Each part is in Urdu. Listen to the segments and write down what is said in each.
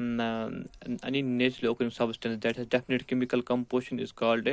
any naturally occurring substance that has definite chemical composition is called a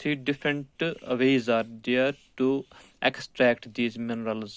3 different ways are there to extract these minerals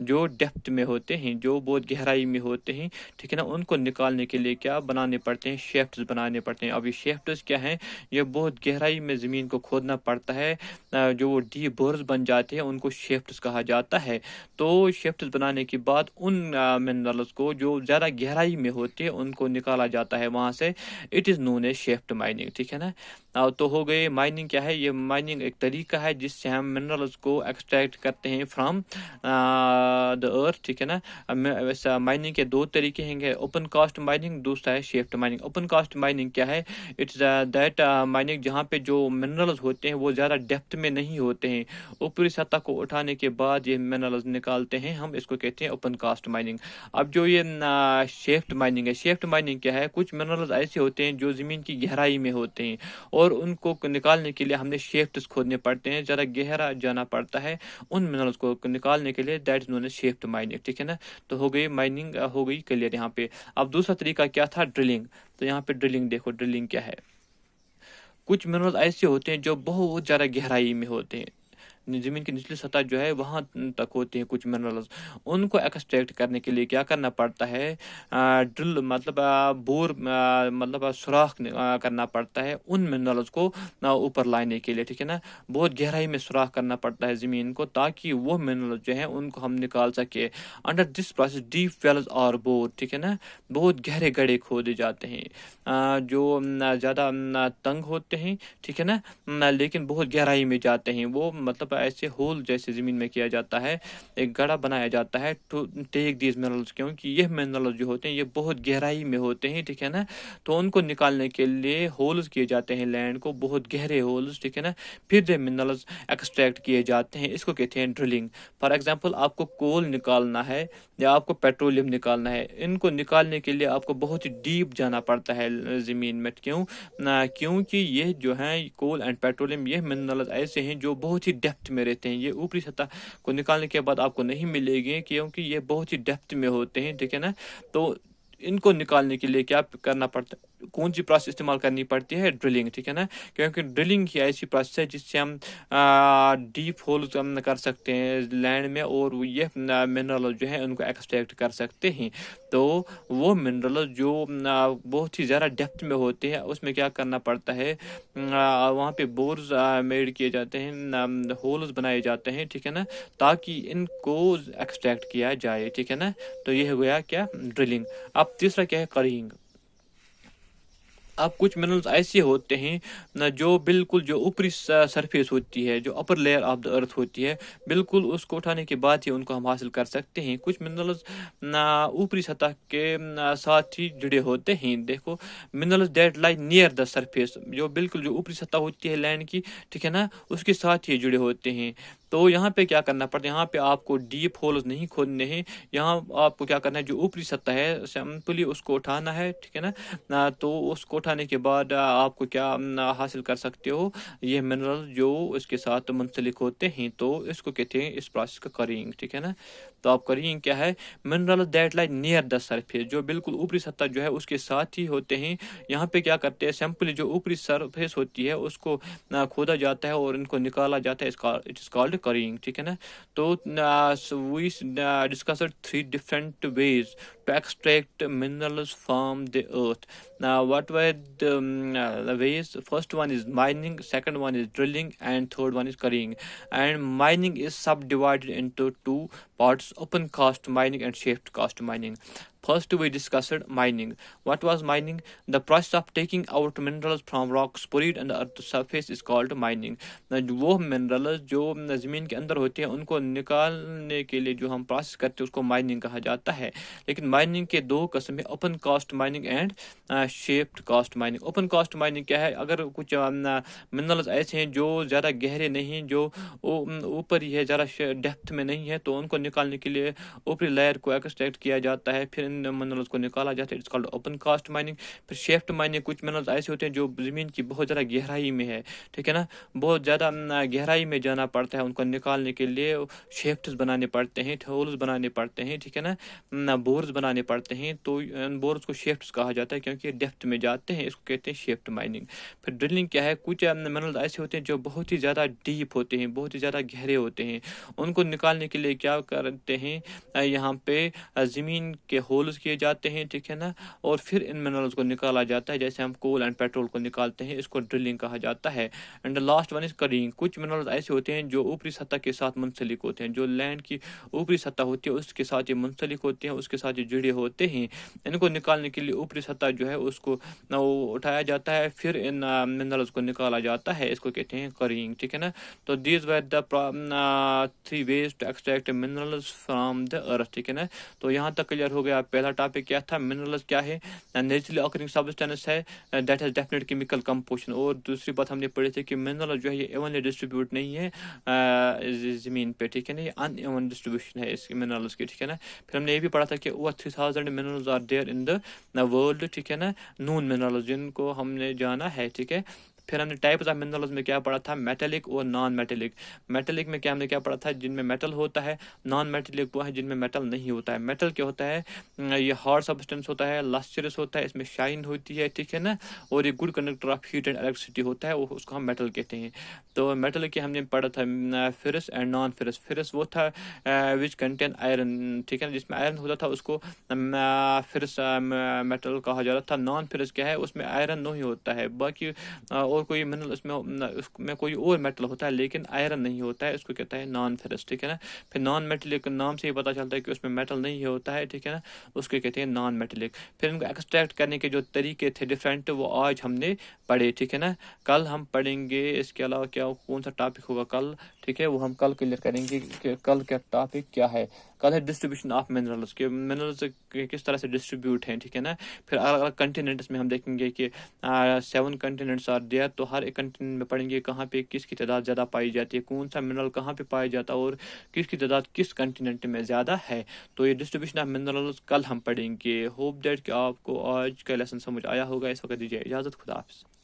جو ڈیپتھ میں ہوتے ہیں, جو بہت گہرائی میں ہوتے ہیں, ٹھیک ہے نا, ان کو نکالنے کے لیے کیا بنانے پڑتے ہیں, شیفٹس بنانے پڑتے ہیں. اب یہ شیفٹس کیا ہیں, یہ بہت گہرائی میں زمین کو کھودنا پڑتا ہے, جو وہ ڈیپ بورز بن جاتے ہیں ان کو شیفٹس کہا جاتا ہے. تو شیفٹس بنانے کے بعد ان منرلز کو جو زیادہ گہرائی میں ہوتے ہیں ان کو نکالا جاتا ہے وہاں سے. It is known as shift mining, ٹھیک ہے نا. تو ہو گئی مائننگ. کیا ہے یہ مائننگ؟ ایک طریقہ ہے جس سے ہم منرلز کو ایکسٹریکٹ کرتے ہیں فرام دا ارتھ, ٹھیک ہے نا. ویسا مائننگ کے دو طریقے ہیں, اوپن کاسٹ مائننگ, دوسرا ہے shift mining. Open cast mining کیا ہے؟ اٹس دیٹ مائننگ جہاں پہ جو منرلز ہوتے ہیں وہ زیادہ ڈیپتھ میں نہیں ہوتے ہیں, اوپری سطح کو اٹھانے کے بعد یہ منرلز نکالتے ہیں, ہم اس کو کہتے ہیں اوپن کاسٹ مائننگ. اب جو یہ شیفٹ مائننگ ہے, شیفٹ مائننگ کیا ہے؟ کچھ منرلز ایسے ہوتے ہیں جو زمین کی گہرائی میں ہوتے ہیں اور ان کو نکالنے کے لیے ہم نے شیفٹس کھودنے پڑتے ہیں, زیادہ گہرا جانا پڑتا ہے ان منرلز کو نکالنے کے لیے. That is known as shift mining, ٹھیک ہے نا. تو ہو گئی مائننگ, ہو گئی کلیئر یہاں پہ. اب دوسرا طریقہ کیا تھا؟ ڈرلنگ. تو یہاں پہ ڈرلنگ دیکھو, ڈرلنگ کیا ہے. کچھ منرلز ایسے ہوتے ہیں جو بہت زیادہ گہرائی میں ہوتے ہیں, زمین کی نچلی سطح جو ہے وہاں تک ہوتے ہیں کچھ منرلز. ان کو ایکسٹریکٹ کرنے کے لیے کیا کرنا پڑتا ہے؟ ڈرل مطلب بور مطلب سوراخ کرنا پڑتا ہے ان منرلز کو اوپر لانے کے لیے, ٹھیک ہے نا. بہت گہرائی میں سوراخ کرنا پڑتا ہے زمین کو تاکہ وہ منرلز جو ہیں ان کو ہم نکال سکے. Under this process deep wells are bore, ٹھیک ہے نا. بہت گہرے گڑھے کھودے جاتے ہیں جو زیادہ تنگ ہوتے ہیں, ٹھیک ہے نا, لیکن بہت گہرائی میں جاتے ہیں. وہ مطلب ایسے ہول جیسے زمین میں کیا جاتا ہے, ایک گڑھا بنایا جاتا ہے ٹو ٹیک دیز منرلز, کیونکہ یہ منرلز جو ہوتے ہیں یہ بہت گہرائی میں ہوتے ہیں, ٹھیک ہے نا. تو ان کو نکالنے کے لیے ہولز کیے جاتے ہیں لینڈ کو, بہت گہرے ہولز, ٹھیک ہے نا. پھر یہ منرلز ایکسٹریکٹ کیے جاتے ہیں, اس کو کہتے ہیں ڈرلنگ. فار ایگزامپل آپ کو کول نکالنا ہے یا آپ کو پیٹرولیم نکالنا ہے, ان کو نکالنے کے لیے آپ کو بہت ہی ڈیپ جانا پڑتا ہے زمین میں. کیونکہ یہ جو ہیں کول اینڈ پیٹرولیم یہ منرلز ایسے ہیں جو بہت ہی ڈیپتھ میں رہتے ہیں. یہ اوپری سطح کو نکالنے کے بعد آپ کو نہیں ملے گی کیونکہ یہ بہت ہی ڈیپتھ میں ہوتے ہیں, ٹھیک ہے نا. تو ان کو نکالنے کے لیے کیا کرنا پڑتا ہے, کون سی پروسیس استعمال کرنی پڑتی ہے؟ ڈرلنگ, ٹھیک ہے نا. کیونکہ ڈرلنگ ہی ایسی پروسیس ہے جس سے ہم ڈیپ ہولز کر سکتے ہیں لینڈ میں اور یہ منرلز جو ہیں ان کو ایکسٹریکٹ کر سکتے ہیں. تو وہ منرلز جو بہت ہی زیادہ ڈیپتھ میں ہوتے ہیں اس میں کیا کرنا پڑتا ہے, وہاں پہ بورز میڈ کیے جاتے ہیں, ہولز بنائے جاتے ہیں, ٹھیک ہے نا, تاکہ ان کو ایکسٹریکٹ کیا جائے, ٹھیک ہے نا. تو یہ ہو گیا کیا؟ ڈرلنگ. اب تیسرا کیا ہے؟ کرینگ. اب کچھ منرلز ایسے ہوتے ہیں جو بالکل جو اوپری سرفیس ہوتی ہے, جو اپر لیئر آف دا ارتھ ہوتی ہے, بالکل اس کو اٹھانے کے بعد ہی ان کو ہم حاصل کر سکتے ہیں. کچھ منرلز اوپری سطح کے ساتھ ہی جڑے ہوتے ہیں. دیکھو منرلز دیٹ لائی نیئر دا سرفیس, جو بالکل جو اوپری سطح ہوتی ہے لینڈ کی, ٹھیک ہے نا, اس کے ساتھ ہی جڑے ہوتے ہیں. تو یہاں پہ کیا کرنا پڑتا ہے؟ یہاں پہ آپ کو ڈیپ ہولز نہیں کھودنے ہیں, یہاں آپ کو کیا کرنا ہے, جو اوپری سطح ہے سمپلی اس کو اٹھانا ہے, ٹھیک ہے نا. تو اس کو اٹھانے کے بعد آپ کو کیا حاصل کر سکتے ہو؟ یہ منرل جو اس کے ساتھ منسلک ہوتے ہیں. تو اس کو کہتے ہیں اس پروسیس کا کرینگ, ٹھیک ہے نا. تو آپ کرینگ کیا ہے؟ منرل دیٹ لائی نیئر دا سرفیس, جو بالکل اوپری سطح جو ہے اس کے ساتھ ہی ہوتے ہیں. یہاں پہ کیا کرتے ہیں؟ سمپلی جو اوپری سرفیس ہوتی ہے اس کو کھودا جاتا ہے اور ان کو نکالا جاتا ہے. اٹ از کالڈ کرینگ, ٹھیک ہے نا. تو we discussed 3 different ways to extract minerals from the earth. Now, what were the ways? First one is mining, second one is drilling, and third one is carrying. And mining is subdivided into 2 parts: open cast mining and shaft cast mining. First, we discussed mining. What was mining? The process of taking out minerals from rocks buried on the earth's surface is called mining. وہ minerals جو زمین کے اندر ہوتے ہیں ان کو نکالنے کے لیے جو ہم پروسیس کرتے ہیں اس کو مائننگ کہا جاتا ہے. لیکن مائننگ کے 2 قسم ہیں: open cast mining and shift cost mining. Open cast mining کیا ہے؟ اگر کچھ منرلز ایسے ہیں جو زیادہ گہرے نہیں, جو اوپر ہی ہے, زیادہ ڈیپتھ میں نہیں ہے, تو ان کو نکالنے کے لیے اوپری لیئر کو ایکسٹریکٹ کیا جاتا ہے, پھر ان منرلس کو نکالا جاتا ہے، it's called open cast mining. پھر شیفٹ مائننگ، کچھ منرلس ایسے ہوتے ہیں جو زمین کی بہت زیادہ گہرائی میں ہے، ٹھیک ہے نا، بہت زیادہ گہرائی میں جانا پڑتا ہے ان کو نکالنے کے لیے. شیفٹس بنانے پڑتے ہیں، ہولز بنانے پڑتے ہیں، ٹھیک ہے نا، بورز بنانے پڑتے ہیں. تو ان بورز کو شیفٹس کہا جاتا ہے کیونکہ یہ ڈیپتھ میں جاتے ہیں، اس کو کہتے ہیں شیفٹ مائننگ. پھر ڈرلنگ کیا ہے، کچھ منرلز ایسے ہوتے ہیں جو بہت ہی زیادہ ڈیپ ہوتے ہیں، بہت ہی زیادہ گہرے ہوتے ہیں. ان کو نکالنے کے لیے کیا کرتے ہیں، یہاں پہ زمین کے ہولز کیے جاتے ہیں، ٹھیک ہے نا، اور پھر ان منرلز کو نکالا جاتا ہے. جیسے ہم کول اینڈ پیٹرول کو نکالتے ہیں، اس کو ڈرلنگ کہا جاتا ہے. And last one is کرنگ. کچھ منرلز ایسے ہوتے ہیں جو اوپری سطح کے ساتھ منسلک ہوتے ہیں، جو لینڈ کی اوپری سطح ہوتی ہے اس کے ساتھ یہ منسلک ہوتے ہیں، اس کے ساتھ یہ جڑے ہوتے ہیں. ان کو نکالنے کے لیے اوپری سطح جو ہے اس کو اٹھایا جاتا ہے، پھر ان منرلز کو نکالا جاتا ہے، اس کو کہتے ہیں کرنگ، ٹھیک ہے نا. تو these were the 3 ways to extract minerals from the earth, ٹھیک ہے نا. تو یہاں تک کلیئر ہو گیا. پہلا ٹاپک کیا تھا، منرلز کیا ہے، نیچرلی اکرنگ سبسٹینس ہے that has definite chemical composition. اور دوسری بات ہم نے پڑھی تھی کہ منرل جو ہے یہ ایونلی ڈسٹریبیوٹ نہیں ہے زمین پہ، ٹھیک ہے نا، یہ ان ایون ڈسٹریبیوشن ہے اس منرلز کی، ٹھیک ہے نا. پھر ہم نے یہ بھی پڑھا تھا کہ over 3000 minerals are there in the world, ٹھیک ہے نا، نون منرلز جن کو ہم نے جانا ہے، ٹھیک ہے. پھر ہم نے ٹائپس آف منرلز میں کیا پڑھا تھا، میٹلک اور نان میٹلک. میٹلک میں کیا ہم نے کیا پڑھا تھا، جن میں میٹل ہوتا ہے. نان میٹلک وہ ہے جن میں میٹل نہیں ہوتا ہے. میٹل کیا ہوتا ہے، یہ ہارڈ سبسٹینس ہوتا ہے، لسٹرس ہوتا ہے، اس میں شائن ہوتی ہے، ٹھیک ہے نا، اور یہ good conductor of heat and electricity ہوتا ہے، اس کو ہم میٹل کہتے ہیں. تو میٹل کے ہم نے پڑھا تھا فرس اینڈ نان فرس. فرس وہ تھا وچ کنٹین آئرن، ٹھیک ہے نا، جس میں آئرن ہوتا تھا اس کو فرس میٹل کہا جاتا تھا. نان فرس کیا ہے، اس میں آئرن نہیں ہوتا ہے، باقی اور کوئی منرل اس میں کوئی اور میٹل ہوتا ہے لیکن آئرن نہیں ہوتا ہے، اس کو کہتا ہے نان فرس، ٹھیک ہے نا. پھر نان میٹلک نام سے ہی پتہ چلتا ہے کہ اس میں میٹل نہیں ہوتا ہے، ٹھیک ہے نا، اس کو کہتے ہیں نان میٹلک. پھر ان کو ایکسٹریکٹ کرنے کے جو طریقے تھے ڈفرینٹ، وہ آج ہم نے پڑھے، ٹھیک ہے نا. کل ہم پڑھیں گے اس کے علاوہ کیا کون سا ٹاپک ہوگا کل، ٹھیک ہے، وہ ہم کل کلیئر کریں گے کہ کل کیا ٹاپک کیا ہے. کل ہے ڈسٹریبیوشن آف منرلز، کہ منرلز کس طرح سے ڈسٹریبیوٹ ہیں، ٹھیک ہے نا. پھر الگ الگ کنٹیننٹس میں ہم دیکھیں گے کہ 7 کنٹیننٹس آر دیئر. تو ہر ایک کنٹیننٹ میں پڑھیں گے کہاں پہ کس کی تعداد زیادہ پائی جاتی ہے، کون سا منرل کہاں پہ پایا جاتا ہے، اور کس کی تعداد کس کنٹیننٹ میں زیادہ ہے. تو یہ ڈسٹریبیوشن آف منرلز کل ہم پڑھیں گے. ہوپ دیٹ کہ آپ کو آج کا لیسن سمجھ آیا ہوگا. اس وقت دیجیے اجازت، خدا حافظ.